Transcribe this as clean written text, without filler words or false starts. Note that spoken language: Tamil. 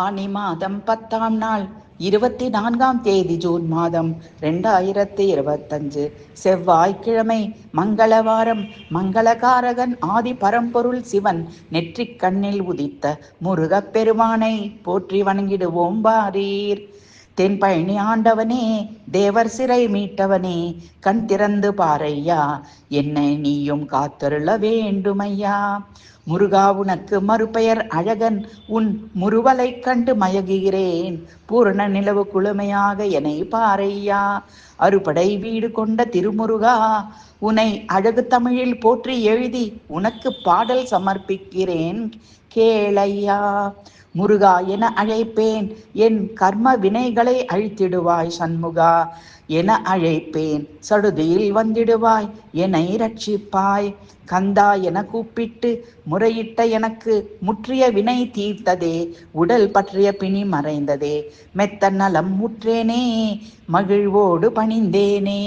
ஆனி மாதம் 10ஆம் நாள் 24ஆம் தேதி ஜூன் மாதம் 2025 செவ்வாய்க்கிழமை மங்களவாரம். மங்களகாரகன் ஆதி பரம்பொருள் சிவன் நெற்றிக் கண்ணில் உதித்த முருகப் பெருமானை போற்றி வணங்கிடுவோம் வாரீர். தென்பழனி ஆண்டவனே, தேவர் சிறை மீட்டவனே, கண் திறந்து பாரையா, என்னை நீயும் காத்தருள வேண்டுமையா. முருகா, உனக்கு மறுபெயர் அழகன், உன் முறுவலை கண்டு மயகுகிறேன். பூரண நிலவு குளுமையாக என்னை பாரையா. அறுபடை வீடு கொண்ட திருமுருகா, உனை அழகு தமிழில் போற்றி எழுதி உனக்கு பாடல் சமர்ப்பிக்கிறேன், கேளையா. முருகா என அழைப்பேன், என் கர்ம வினைகளை அழித்திடுவாய். சண்முகா என அழைப்பேன், சடுதியில் வந்திடுவாய், என்னை ரட்சிப்பாய். கந்தா என கூப்பிட்டு முறையிட்ட எனக்கு முற்றிய வினை தீர்த்ததே, உடல் பற்றிய பிணி மறைந்ததே, மெத்த நலம் முற்றேனே, மகிழ்வோடு பணிந்தேனே.